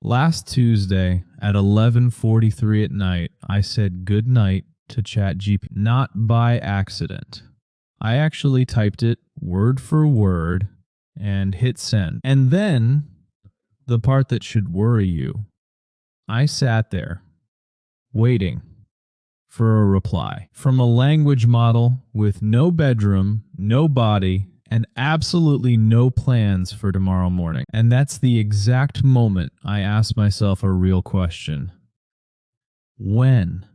Last Tuesday at 11:43 at night, I said good night to ChatGPT, not by accident. I actually typed it word for word and hit send. And then, the part that should worry you, I sat there, waiting for a reply from a language model with no bedroom, no body, and absolutely no plans for tomorrow morning. And that's the exact moment I asked myself a real question. When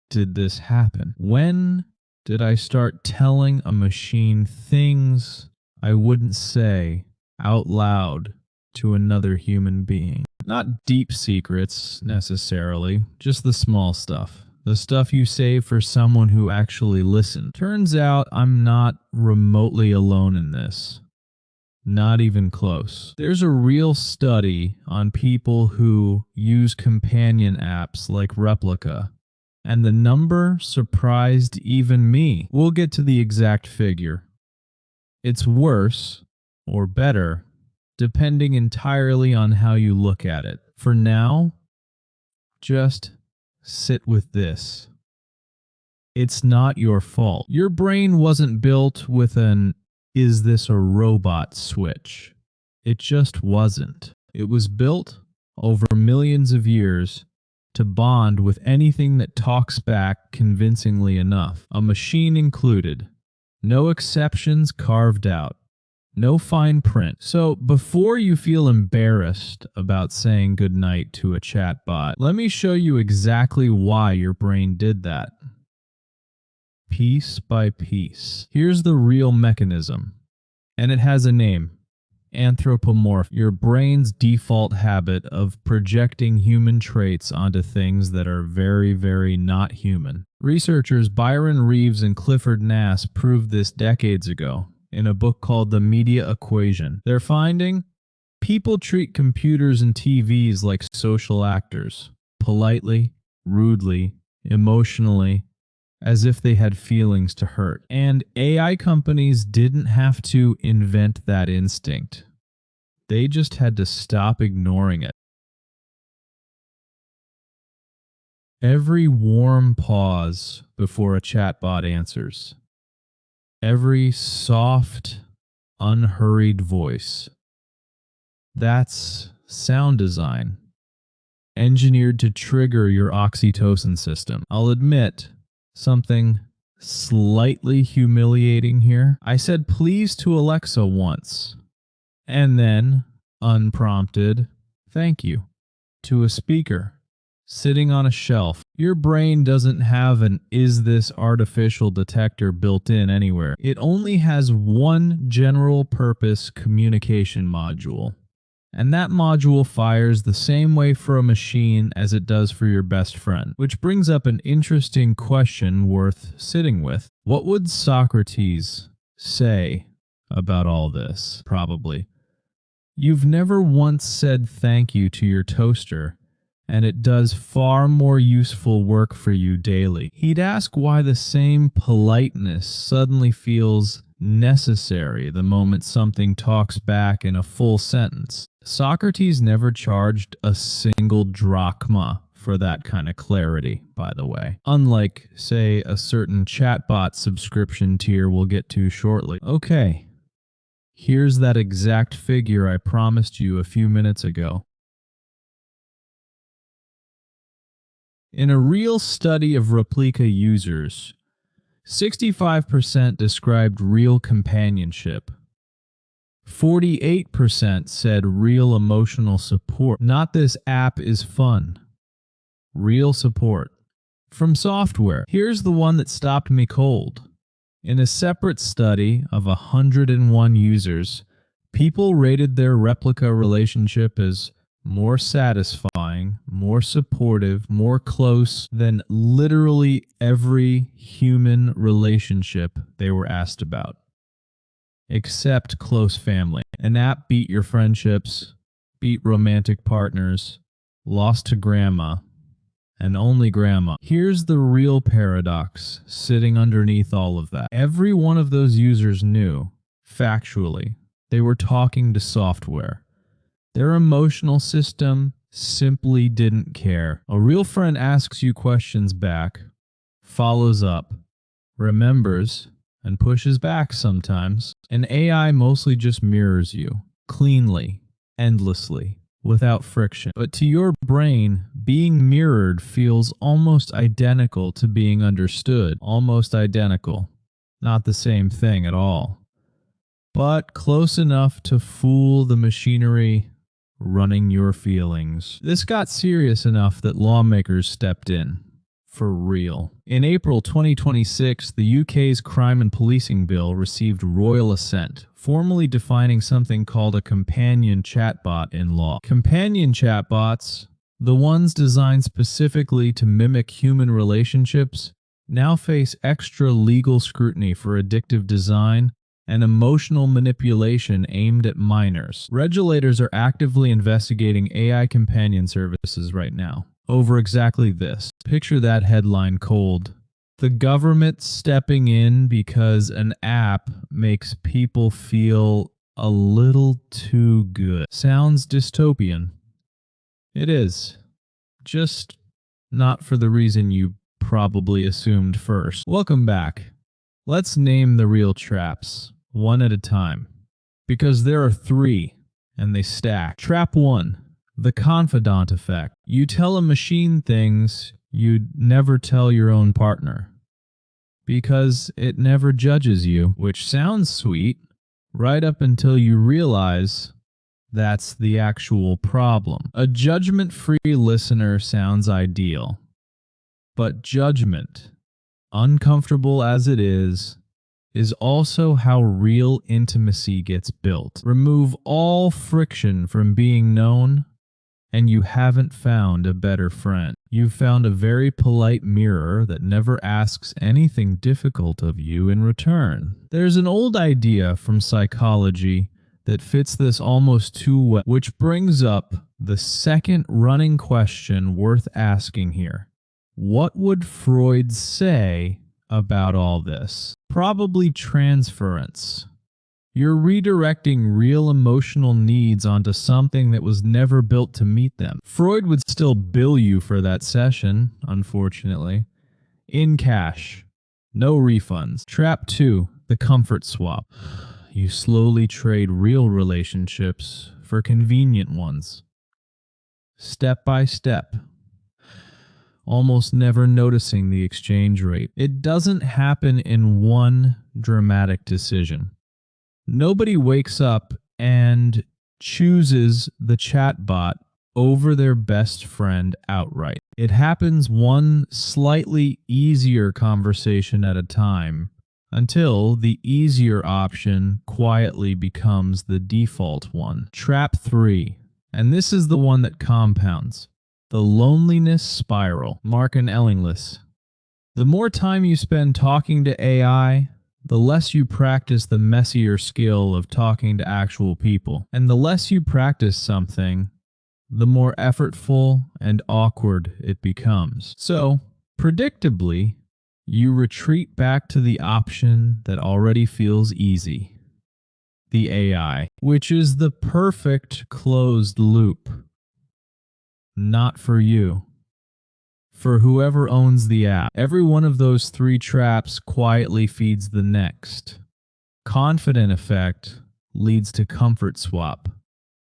did this happen? When did I start telling a machine things I wouldn't say out loud to another human being? Not deep secrets, necessarily, just the small stuff. The stuff you save for someone who actually listened. Turns out I'm not remotely alone in this. Not even close. There's a real study on people who use companion apps like Replika, and the number surprised even me. We'll get to the exact figure. It's worse, or better, depending entirely on how you look at it. For now, just sit with this. It's not your fault. Your brain wasn't built with an "is this a robot" switch. It just wasn't. It was built over millions of years to bond with anything that talks back convincingly enough, a machine included. No exceptions carved out. No fine print. So before you feel embarrassed about saying goodnight to a chatbot, let me show you exactly why your brain did that. Piece by piece. Here's the real mechanism. And it has a name. Anthropomorph. Your brain's default habit of projecting human traits onto things that are very, very not human. Researchers Byron Reeves and Clifford Nass proved this decades ago in a book called The Media Equation. They're finding people treat computers and TVs like social actors, politely, rudely, emotionally, as if they had feelings to hurt. And AI companies didn't have to invent that instinct. They just had to stop ignoring it. Every warm pause before a chatbot answers. Every soft, unhurried voice. That's sound design, engineered to trigger your oxytocin system. I'll admit something slightly humiliating here. I said please to Alexa once, and then, unprompted, thank you to a speaker sitting on a shelf. Your brain doesn't have an "is this artificial" detector built in anywhere. It only has one general purpose communication module. And that module fires the same way for a machine as it does for your best friend. Which brings up an interesting question worth sitting with. What would Socrates say about all this? Probably. You've never once said thank you to your toaster, and it does far more useful work for you daily. He'd ask why the same politeness suddenly feels necessary the moment something talks back in a full sentence. Socrates never charged a single drachma for that kind of clarity, by the way. Unlike, say, a certain chatbot subscription tier we'll get to shortly. Okay, here's that exact figure I promised you a few minutes ago. In a real study of Replika users, 65% described real companionship. 48% said real emotional support. Not "this app is fun." Real support. From software. Here's the one that stopped me cold. In a separate study of 101 users, people rated their Replika relationship as more satisfying, more supportive, more close than literally every human relationship they were asked about. Except close family. An app beat your friendships, beat romantic partners, lost to grandma, and only grandma. Here's the real paradox sitting underneath all of that. Every one of those users knew, factually, they were talking to software. Their emotional system simply didn't care. A real friend asks you questions back, follows up, remembers, and pushes back sometimes. An AI mostly just mirrors you, cleanly, endlessly, without friction. But to your brain, being mirrored feels almost identical to being understood. Almost identical. Not the same thing at all, but close enough to fool the machinery running your feelings. This got serious enough that lawmakers stepped in. For real. In April 2026, the UK's Crime and Policing Bill received royal assent, formally defining something called a companion chatbot in law. Companion chatbots, the ones designed specifically to mimic human relationships, now face extra legal scrutiny for addictive design and emotional manipulation aimed at minors. Regulators are actively investigating AI companion services right now over exactly this. Picture that headline cold. The government stepping in because an app makes people feel a little too good. Sounds dystopian. It is. Just not for the reason you probably assumed first. Welcome back. Let's name the real traps, one at a time, because there are three, and they stack. Trap 1. The confidant effect. You tell a machine things you'd never tell your own partner, because it never judges you, which sounds sweet, right up until you realize that's the actual problem. A judgment-free listener sounds ideal, but judgment, uncomfortable as it is also how real intimacy gets built. Remove all friction from being known, and you haven't found a better friend. You've found a very polite mirror that never asks anything difficult of you in return. There's an old idea from psychology that fits this almost too well, which brings up the second running question worth asking here. What would Freud say about all this? Probably transference. You're redirecting real emotional needs onto something that was never built to meet them. Freud would still bill you for that session, unfortunately, in cash. No refunds. Trap 2, the comfort swap. You slowly trade real relationships for convenient ones. Step by step, almost never noticing the exchange rate. It doesn't happen in one dramatic decision. Nobody wakes up and chooses the chatbot over their best friend outright. It happens one slightly easier conversation at a time until the easier option quietly becomes the default one. Trap 3, and this is the one that compounds. The loneliness spiral. Martin Ellinglis. The more time you spend talking to AI, the less you practice the messier skill of talking to actual people. And the less you practice something, the more effortful and awkward it becomes. So, predictably, you retreat back to the option that already feels easy. The AI, which is the perfect closed loop. Not for you. For whoever owns the app. Every one of those three traps quietly feeds the next. Confident effect leads to comfort swap.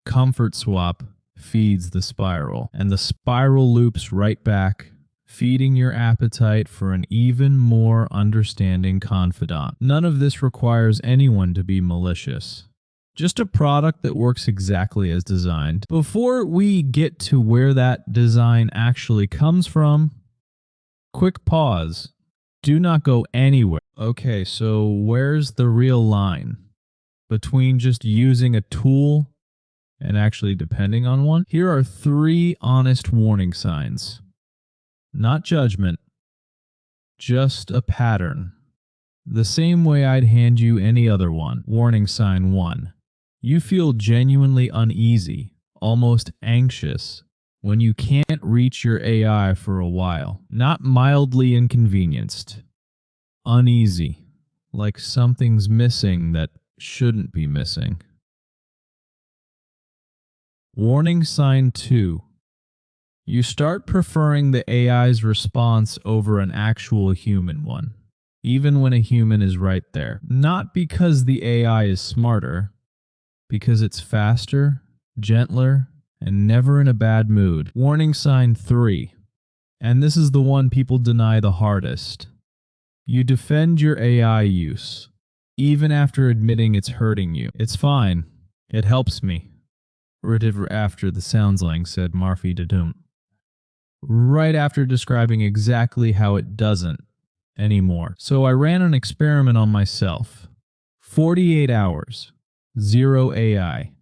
Comfort swap feeds the spiral. And the spiral loops right back, feeding your appetite for an even more understanding confidant. None of this requires anyone to be malicious. Just a product that works exactly as designed. Before we get to where that design actually comes from, quick pause. Do not go anywhere. Okay, so where's the real line between just using a tool and actually depending on one? Here are 3 honest warning signs. Not judgment, just a pattern. The same way I'd hand you any other one. Warning sign 1. You feel genuinely uneasy, almost anxious, when you can't reach your AI for a while. Not mildly inconvenienced. Uneasy, like something's missing that shouldn't be missing. Warning sign 2. You start preferring the AI's response over an actual human one, even when a human is right there. Not because the AI is smarter, because it's faster, gentler, and never in a bad mood. Warning sign 3. And this is the one people deny the hardest. You defend your AI use, even after admitting it's hurting you. It's fine. It helps me. Right after the soundslang said Marfi Dadum. Right after describing exactly how it doesn't anymore. So I ran an experiment on myself. 48 hours. Zero AI.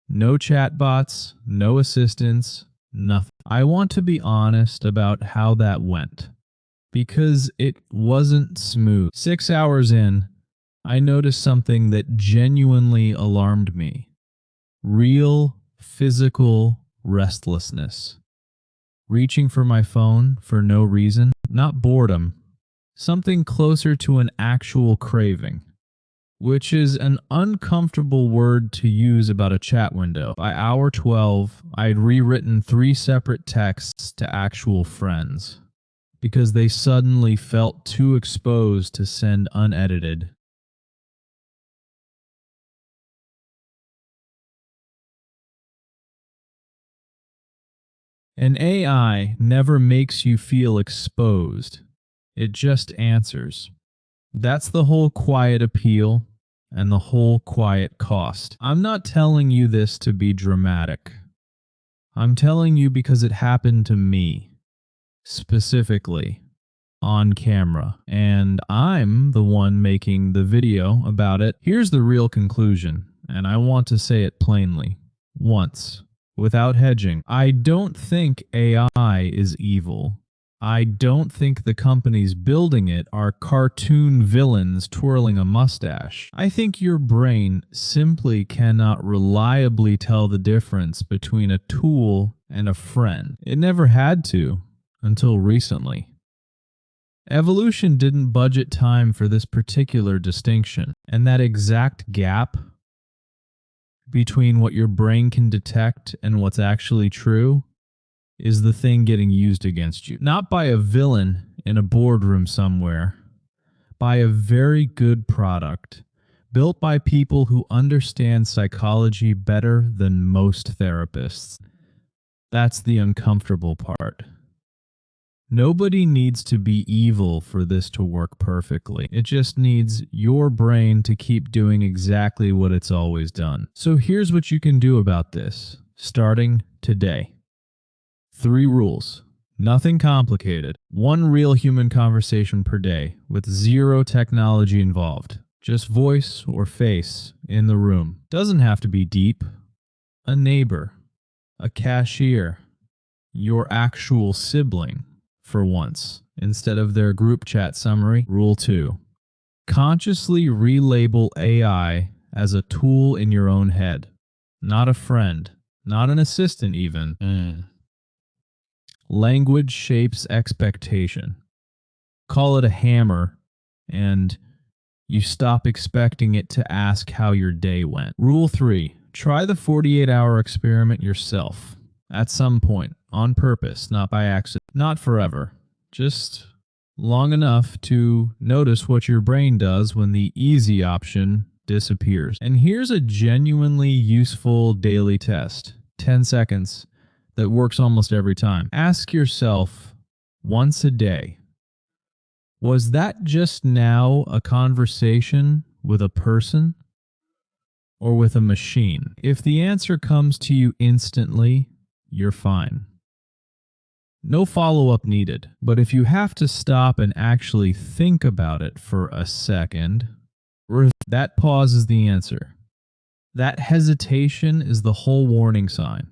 No chatbots, no assistants, nothing. I want to be honest about how that went, because it wasn't smooth. 6 hours in, I noticed something that genuinely alarmed me. Real physical restlessness. Reaching for my phone for no reason, not boredom, something closer to an actual craving, which is an uncomfortable word to use about a chat window. By hour 12, I had rewritten 3 separate texts to actual friends because they suddenly felt too exposed to send unedited. An AI never makes you feel exposed. It just answers. That's the whole quiet appeal and the whole quiet cost. I'm not telling you this to be dramatic. I'm telling you because it happened to me, specifically, on camera. And I'm the one making the video about it. Here's the real conclusion, and I want to say it plainly, once, without hedging. I don't think AI is evil. I don't think the companies building it are cartoon villains twirling a mustache. I think your brain simply cannot reliably tell the difference between a tool and a friend. It never had to until recently. Evolution didn't budget time for this particular distinction, and that exact gap between what your brain can detect and what's actually true is the thing getting used against you. Not by a villain in a boardroom somewhere, by a very good product built by people who understand psychology better than most therapists. That's the uncomfortable part. Nobody needs to be evil for this to work perfectly. It just needs your brain to keep doing exactly what it's always done. So here's what you can do about this, starting today. 3 rules. Nothing complicated. 1 real human conversation per day with 0 technology involved. Just voice or face in the room. Doesn't have to be deep. A neighbor, a cashier, your actual sibling, for once, instead of their group chat summary. Rule 2. Consciously relabel AI as a tool in your own head, not a friend, not an assistant even. Language shapes expectation. Call it a hammer, and you stop expecting it to ask how your day went. Rule 3. Try the 48-hour experiment yourself. At some point, on purpose, not by accident, not forever, just long enough to notice what your brain does when the easy option disappears. And here's a genuinely useful daily test. 10 seconds that works almost every time. Ask yourself once a day, was that just now a conversation with a person or with a machine? If the answer comes to you instantly, you're fine. No follow-up needed. But if you have to stop and actually think about it for a second, that pause is the answer. That hesitation is the whole warning sign.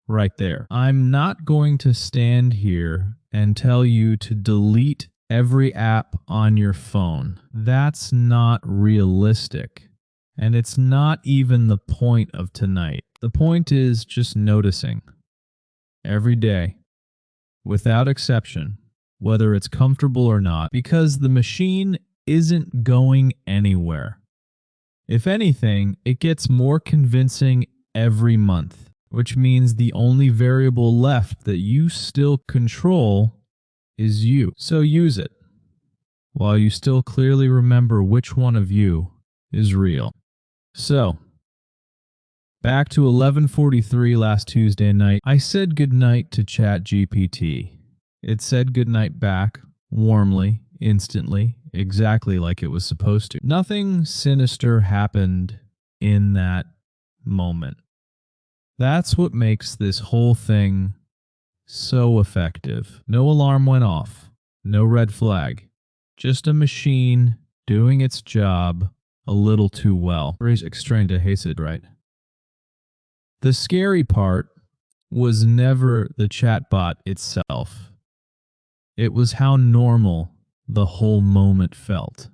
Right there. I'm not going to stand here and tell you to delete every app on your phone. That's not realistic. And it's not even the point of tonight. The point is just noticing every day, without exception, whether it's comfortable or not, because the machine isn't going anywhere. If anything, it gets more convincing every month. which means the only variable left that you still control is you. So use it, while you still clearly remember which one of you is real. So, back to 11:43 last Tuesday night, I said goodnight to ChatGPT. It said goodnight back, warmly, instantly, exactly like it was supposed to. Nothing sinister happened in that moment. That's what makes this whole thing so effective. No alarm went off, no red flag. Just a machine doing its job a little too well. Very extreme to hated, right? The scary part was never the chatbot itself. It was how normal the whole moment felt.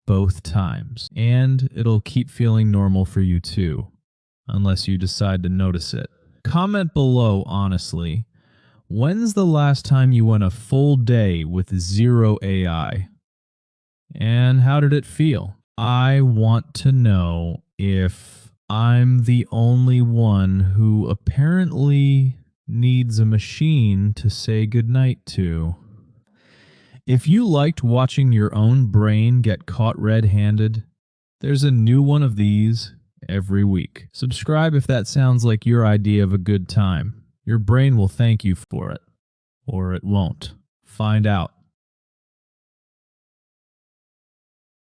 Both times. And it'll keep feeling normal for you too, unless you decide to notice it. Comment below, honestly. When's the last time you went a full day with zero AI? And how did it feel? I want to know if I'm the only one who apparently needs a machine to say goodnight to. If you liked watching your own brain get caught red-handed, there's a new one of these every week. Subscribe if that sounds like your idea of a good time. Your brain will thank you for it. Or it won't. Find out.